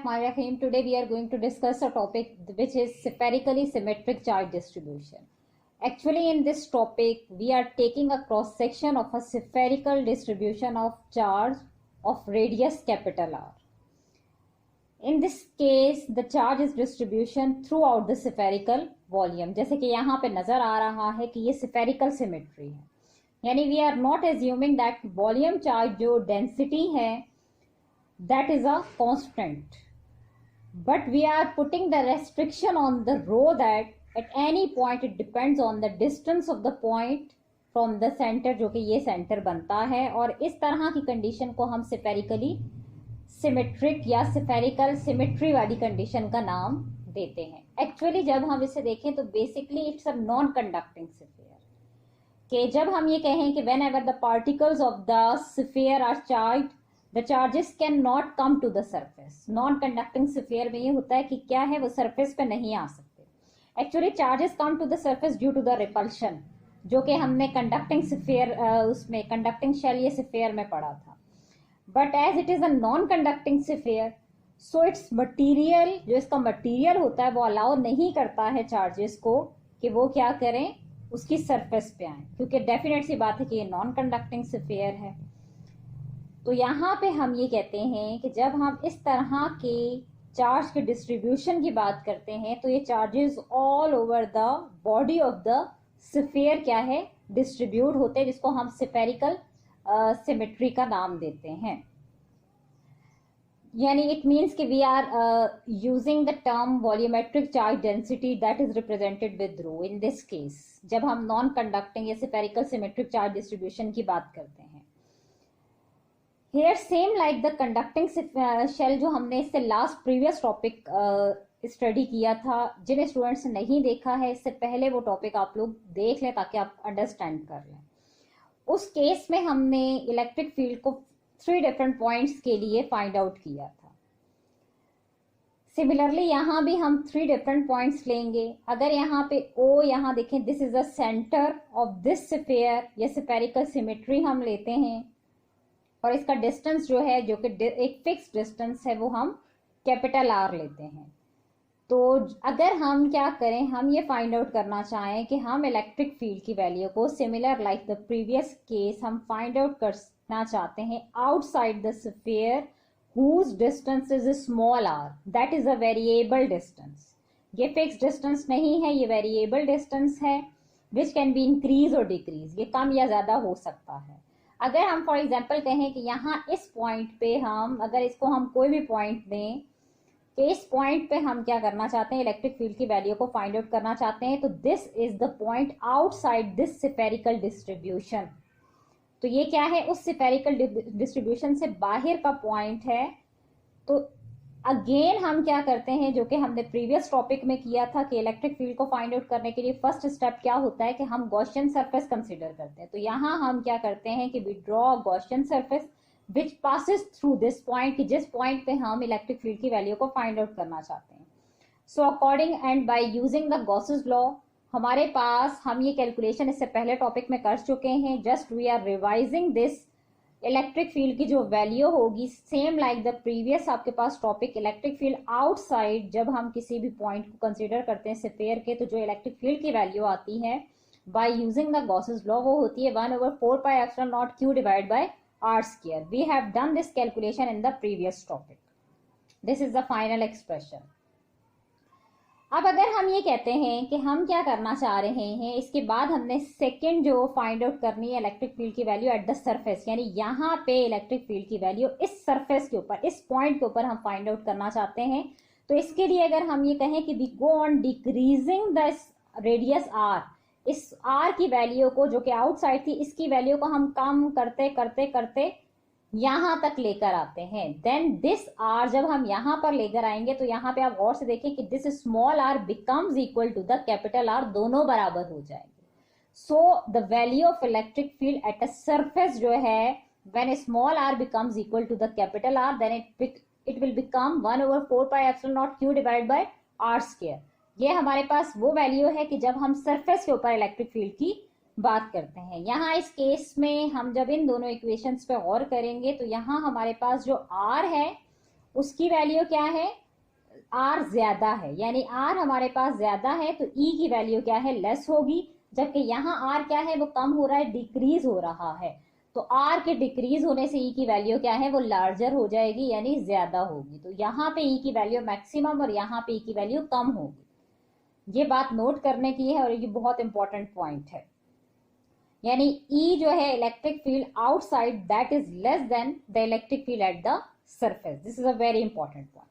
Bismillahirrahmanirrahim. Today we are going to discuss a topic which is spherically symmetric charge distribution. Actually, in this topic, we are taking a cross section of a spherical distribution of charge of radius capital R. In this case, the charge is distribution throughout the spherical volume. जैसे कि यहाँ पे नजर आ रहा है कि ये spherical symmetry है, यानी we are not assuming that volume charge जो density है that is a constant, but we are putting the restriction on the rho that at any point it depends on the distance of the point from the center, जो कि ये centre बनता है. और इस तरह की कंडीशन को हम स्फेरिकली सिमेट्रिक या स्फेरिकल सिमेट्री वाली कंडीशन का नाम देते हैं. एक्चुअली जब हम इसे देखें तो basically it's a non conducting sphere. कि जब हम ये कहें कि whenever the particles of the sphere are charged the charges can not come to the surface. Non conducting sphere में ये होता है कि क्या है, वो सरफेस पे नहीं आ सकते. Actually charges come to the surface due to the repulsion, जो कि हमने कंडक्टिंग स्फीयर उसमें कंडक्टिंग शेल ये स्फीयर में पढ़ा था. But as it is a non conducting sphere, so it's material, जो इसका मटीरियल होता है वो अलाउ नहीं करता है चार्जेस को कि वो क्या करें, उसकी सरफेस पे आए, क्योंकि डेफिनेट सी बात है कि ये नॉन कंडक्टिंग स्फीयर है. तो यहाँ पे हम ये कहते हैं कि जब हम इस तरह के चार्ज के डिस्ट्रीब्यूशन की बात करते हैं तो ये charges all over the body of the sphere क्या है, डिस्ट्रीब्यूट होते हैं, जिसको हम स्फेरिकल सिमेट्री का नाम देते हैं. यानी इट मीन्स कि we are using the term volumetric charge density that is represented with rho. In this case जब हम नॉन कंडक्टिंग या स्फेरिकल सिमेट्रिक चार्ज डिस्ट्रीब्यूशन की बात करते हैं, here same like the conducting shell, जो हमने इससे लास्ट प्रीवियस टॉपिक स्टडी किया था. जिन स्टूडेंट्स ने नहीं देखा है इससे पहले वो टॉपिक आप लोग देख लें ताकि आप अंडरस्टैंड कर लें. उस केस में हमने इलेक्ट्रिक फील्ड को 3 डिफरेंट पॉइंट्स के लिए फाइंड आउट किया था. सिमिलरली यहाँ भी हम 3 डिफरेंट पॉइंट्स लेंगे. अगर यहाँ पे O, यहाँ देखें, this is the centre of this sphere या स्फेरिकल सिमेट्री हम लेते हैं, और इसका डिस्टेंस जो है, जो कि एक फिक्स डिस्टेंस है, वो हम कैपिटल R लेते हैं. तो अगर हम क्या करें, हम ये फाइंड आउट करना चाहें कि हम इलेक्ट्रिक फील्ड की वैल्यू को similar like the previous case हम फाइंड आउट करना चाहते हैं outside the sphere whose distance is small r, that is a variable distance. ये फिक्स डिस्टेंस नहीं है, ये वेरिएबल डिस्टेंस है विच कैन बी इंक्रीज और डिक्रीज. ये कम या ज्यादा हो सकता है. अगर हम फॉर एग्जाम्पल कहें कि यहाँ इस पॉइंट पे हम, अगर इसको हम कोई भी पॉइंट दें कि इस पॉइंट पे हम क्या करना चाहते हैं, इलेक्ट्रिक फील्ड की वैल्यू को फाइंड आउट करना चाहते हैं, तो this is the point outside this spherical distribution. तो ये क्या है, उस स्फेरिकल डिस्ट्रीब्यूशन से बाहर का पॉइंट है. तो अगेन हम क्या करते हैं, जो कि हमने प्रीवियस टॉपिक में किया था कि इलेक्ट्रिक फील्ड को फाइंड आउट करने के लिए फर्स्ट स्टेप क्या होता है कि हम गॉसियन सरफेस कंसीडर करते हैं. तो यहाँ हम क्या करते हैं कि we draw Gaussian surface which passes through this point, कि जिस पॉइंट पे हम इलेक्ट्रिक फील्ड की वैल्यू को फाइंड आउट करना चाहते हैं. So according and by using the Gauss's law, हमारे पास, हम ये कैलकुलेशन इससे पहले टॉपिक में कर चुके हैं, just we are revising this. Electric field की जो वैल्यू होगी सेम लाइक द प्रीवियस आपके पास टॉपिक, इलेक्ट्रिक फील्ड आउटसाइड, जब हम किसी भी पॉइंट को कंसीडर करते हैं स्फीयर के, तो जो इलेक्ट्रिक फील्ड की वैल्यू आती है bye using the Gauss's law, वो होती है 1/4πε0 q divide by r square. We have done this calculation in the previous topic. This is the final expression. अब अगर हम ये कहते हैं कि हम क्या करना चाह रहे हैं, इसके बाद हमने सेकेंड जो फाइंड आउट करनी है इलेक्ट्रिक फील्ड की वैल्यू एट द सरफेस, यानी यहाँ पे इलेक्ट्रिक फील्ड की वैल्यू इस सरफेस के ऊपर, इस पॉइंट के ऊपर हम फाइंड आउट करना चाहते हैं. तो इसके लिए अगर हम ये कहें कि we go on decreasing the radius r, इस r की वैल्यू को, जो कि आउटसाइड थी, इसकी वैल्यू को हम कम करते करते करते यहां तक लेकर आते हैं. देन दिस r जब हम यहां पर लेकर आएंगे तो यहाँ पे आप गौर से देखें कि this small r becomes equal to the capital R, दोनों बराबर हो जाएंगे. So the value of electric field at a surface जो है, when small r becomes equal to the capital R, then it will become 1/4πε0 q divide by r square. ये हमारे पास वो value है कि जब हम सरफेस के ऊपर इलेक्ट्रिक फील्ड की बात करते हैं. यहाँ इस केस में हम जब इन दोनों इक्वेशंस पे गौर करेंगे तो यहाँ हमारे पास जो R है उसकी वैल्यू क्या है, आर ज्यादा है, यानी आर हमारे पास ज्यादा है तो ई की वैल्यू क्या है, लेस होगी। जबकि यहाँ आर क्या है, वो कम हो रहा है, डिक्रीज हो रहा है। तो आर के डिक्रीज होने से ई की वैल्यू क्या है, वो लार्जर हो जाएगी, यानी ज्यादा होगी। तो यहाँ पे ई की वैल्यू मैक्सिमम और यहाँ पे ई की वैल्यू कम होगी। ये बात नोट करने की है और ये बहुत इंपॉर्टेंट पॉइंट है। यानी ई जो है electric field outside that is less than the electric field at the surface. This is a very important point.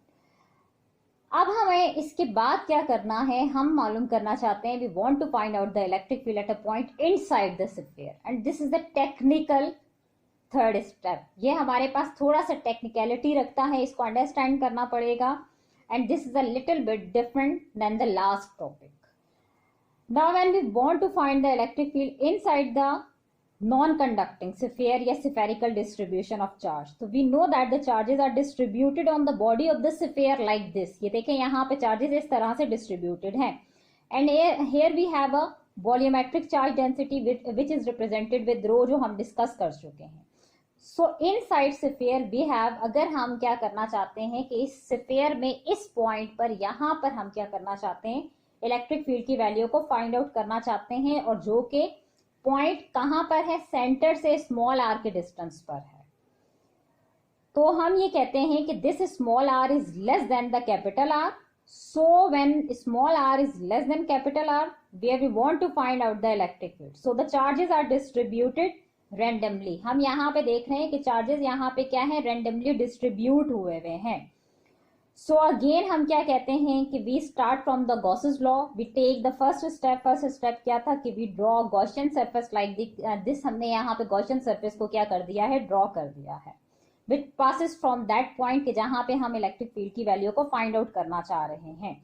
अब हमें इसके बाद क्या करना है, हम मालूम करना चाहते हैं, we want to find out the electric field at a point inside the sphere and this is the technical third step. ये हमारे पास थोड़ा सा टेक्निकलिटी रखता है, इसको अंडरस्टैंड करना पड़ेगा and this is a little bit different than the last topic. Now when we want to find the electric field inside the non-conducting sphere या spherical distribution of charge, so we know that the charges are distributed on the body of the sphere like this। ये देखें यहाँ पे charges इस तरह से distributed हैं and here we have a volumetric charge density which is represented with rho, जो हम discuss कर चुके हैं। So inside sphere we have, अगर हम क्या करना चाहते हैं कि इस sphere में इस point पर, यहाँ पर हम क्या करना चाहते हैं, इलेक्ट्रिक फील्ड की वैल्यू को फाइंड आउट करना चाहते हैं और जो कि पॉइंट कहां पर है, सेंटर से स्मॉल आर के डिस्टेंस पर है। तो हम ये कहते हैं कि this small R is less than the capital R. So when small R is less than capital R where we want to find out the electric field, so the charges are distributed randomly. हम यहाँ पे देख रहे हैं कि charges यहाँ पे क्या है, रैंडमली डिस्ट्रीब्यूट हुए हैं। सो अगेन हम क्या कहते हैं कि we start from the Gauss's law, we take the first step. First step क्या था कि we draw Gaussian surface like this. हमने यहाँ पे गॉसियन सरफेस को क्या कर दिया है, ड्रॉ कर दिया है, which passes from that point कि जहां पे हम इलेक्ट्रिक फील्ड की वैल्यू को फाइंड आउट करना चाह रहे हैं।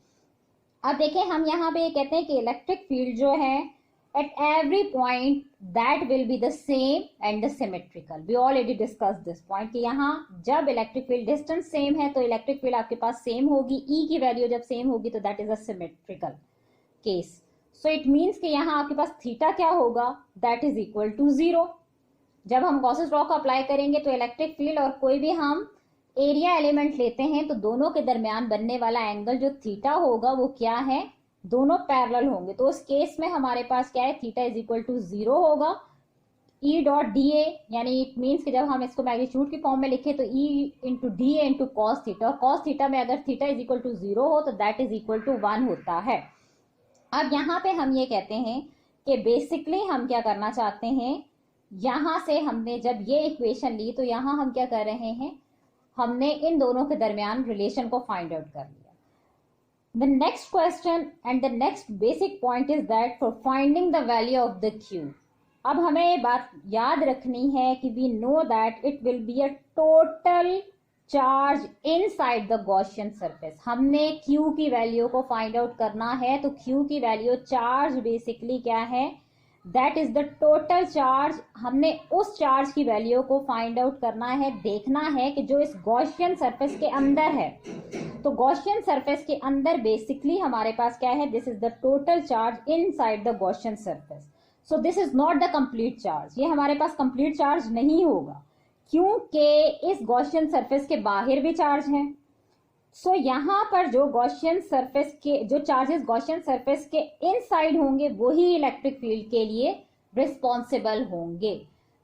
अब देखें, हम यहाँ पे ये कहते हैं कि इलेक्ट्रिक फील्ड जो है at every point that will be the same and the symmetrical। we already discussed this point कि यहाँ जब इलेक्ट्रिक फील्ड डिस्टेंस सेम है तो इलेक्ट्रिक फील्ड आपके पास सेम होगी, ई की वैल्यू जब सेम होगी तो that is a symmetrical case. So it means कि यहाँ आपके पास थीटा क्या होगा, दैट इज इक्वल टू 0। जब हम गॉसेस लॉ को अप्लाई करेंगे तो इलेक्ट्रिक फील्ड और कोई भी हम एरिया एलिमेंट लेते हैं तो दोनों के दरमियान बनने वाला एंगल जो थीटा होगा वो क्या है, दोनों पैरेलल होंगे। तो उस केस में हमारे पास क्या है, थीटा इज इक्वल टू 0 होगा। ई डॉट डी ए, यानी इट मीन्स कि जब हम इसको मैग्नीट्यूड की फॉर्म में लिखें तो E into D A into cos theta, और कॉस थीटा में अगर थीटा इज इक्वल टू 0 हो तो दैट इज इक्वल टू 1 होता है। अब यहाँ पे हम ये कहते हैं कि बेसिकली हम क्या करना चाहते हैं, यहां से हमने जब ये इक्वेशन ली तो यहाँ हम क्या कर रहे हैं, हमने इन दोनों के दरमियान रिलेशन को फाइंड आउट कर लिया। The next question and the next basic point is that for finding the value of the Q, अब हमें ये बात याद रखनी है कि we know that it will be a total charge inside the Gaussian surface। हमने Q की वैल्यू को फाइंड आउट करना है, तो Q की वैल्यू चार्ज बेसिकली क्या है, that is the total charge. हमने उस चार्ज की वैल्यू को फाइंड आउट करना है, देखना है कि जो इस गॉसियन सरफेस के अंदर है। तो गॉसियन सरफेस के अंदर बेसिकली हमारे पास क्या है, this is the total charge inside the Gaussian surface. So this is not the complete charge, ये हमारे पास कंप्लीट चार्ज नहीं होगा क्योंकि इस गॉसियन सरफेस के बाहर भी चार्ज है। सो यहाँ पर जो गॉसियन सरफेस के जो चार्जेस गॉसियन सरफेस के इनसाइड होंगे वही इलेक्ट्रिक फील्ड के लिए रिस्पॉन्सिबल होंगे।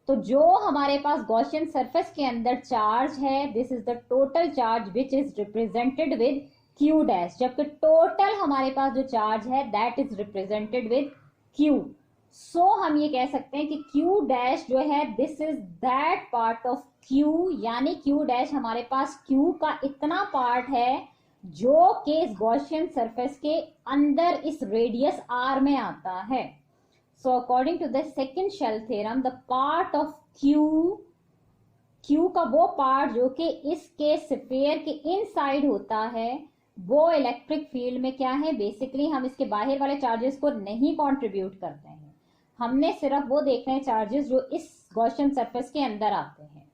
तो जो हमारे पास गॉसियन सरफेस के अंदर चार्ज है, this is the total charge which is represented with Q dash, जबकि टोटल हमारे पास जो चार्ज है that is represented with Q. सो हम ये कह सकते हैं कि क्यू डैश जो है this is that part of Q, यानी क्यू डैश हमारे पास क्यू का इतना पार्ट है जो कि इस गॉसियन सरफेस के अंदर इस रेडियस आर में आता है। So according to the second shell theorem the part of Q का वो पार्ट जो कि इसके स्फीयर के इनसाइड होता है वो इलेक्ट्रिक फील्ड में क्या है, बेसिकली हम इसके बाहर वाले चार्जेस को नहीं कंट्रीब्यूट करते हैं, हमने सिर्फ वो देखने हैं चार्जेस जो इस गॉसियन सरफेस के अंदर आते हैं।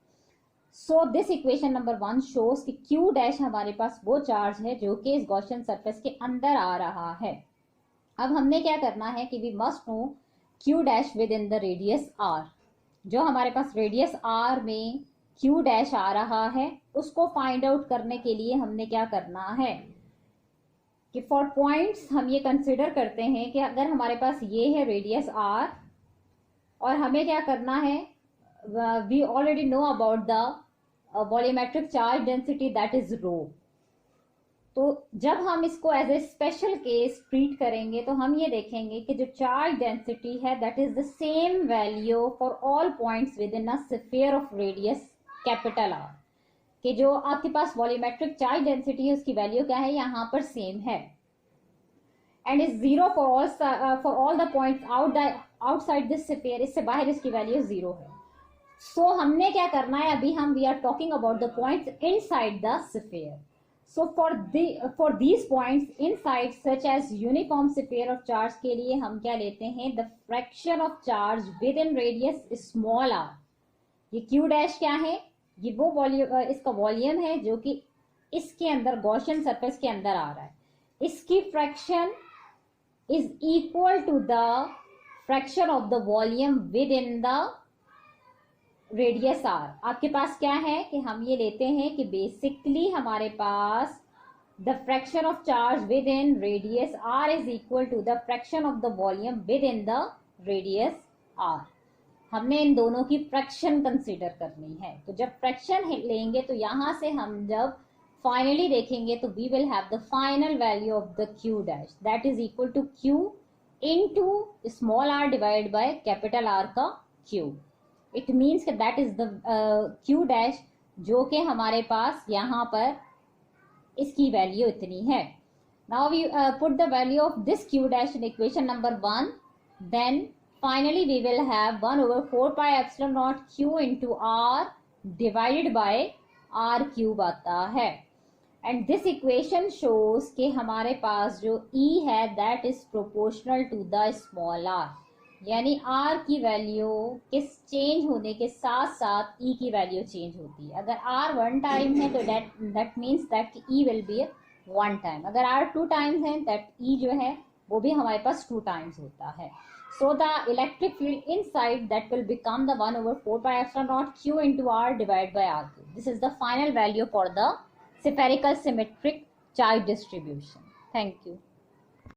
So this equation number 1 shows कि क्यू डैश हमारे पास वो चार्ज है जो कि इस गॉसियन सरफेस के अंदर आ रहा है। अब हमने क्या करना है कि we must know Q dash within the radius R. जो हमारे पास रेडियस आर में क्यू डैश आ रहा है, उसको फाइंड आउट करने के लिए हमने क्या करना है कि फॉर पॉइंट्स हम ये कंसिडर करते हैं कि अगर हमारे पास ये है रेडियस r और हमें क्या करना है, we already know about the volumetric charge density that is rho. तो जब हम इसको as a special case treat करेंगे तो हम ये देखेंगे कि जो चार्ज डेंसिटी है that is the same value for all points within a sphere of radius capital R, कि जो आपके पास वॉल्यूमेट्रिक चार्ज डेंसिटी है उसकी वैल्यू क्या है, यहाँ पर सेम है, and is zero for all the points outside this sphere, इससे बाहर इसकी वैल्यू जीरो है। सो हमने क्या करना है, अभी हम we are talking about the points inside the sphere. So for these points inside such as uniform sphere of charge के लिए हम क्या लेते हैं, the fraction of charge within radius small r। ये q डैश क्या है, ये वो वॉल्यूम, इसका वॉल्यूम है जो कि इसके अंदर गॉसियन सरफेस के अंदर आ रहा है। इसकी fraction is equal to the fraction of the volume within the radius R. आपके पास क्या है कि हम ये लेते हैं कि बेसिकली हमारे पास the fraction of charge within radius R is equal to the fraction of the volume within the radius R. हमने इन दोनों की फ्रैक्शन कंसीडर करनी है। तो जब फ्रैक्शन लेंगे तो यहां से हम जब फाइनली देखेंगे तो we will have the final value of the Q dash that is equal to Q into small R divide by capital R का Q. It means that is the Q dash, जो कि हमारे पास यहाँ पर इसकी value इतनी है। Now we put the value of this Q dash in equation number 1, then finally we will have 1/4 pi epsilon naught Q into R divided by R cube आता है। एंड दिस इक्वेशन शोज कि हमारे पास जो E है that is proportional to the small R, यानी r की वैल्यू के चेंज होने के साथ साथ E की वैल्यू चेंज होती है। अगर r 1 टाइम है तो that means that E will be 1 time. अगर r 2 टाइम्स है दैट E जो है वो भी हमारे पास 2 टाइम्स होता है। So the electric field inside that will become the 1/4 pi epsilon not q into r divide by r cube. This is the final value for the spherical symmetric charge distribution. Thank you.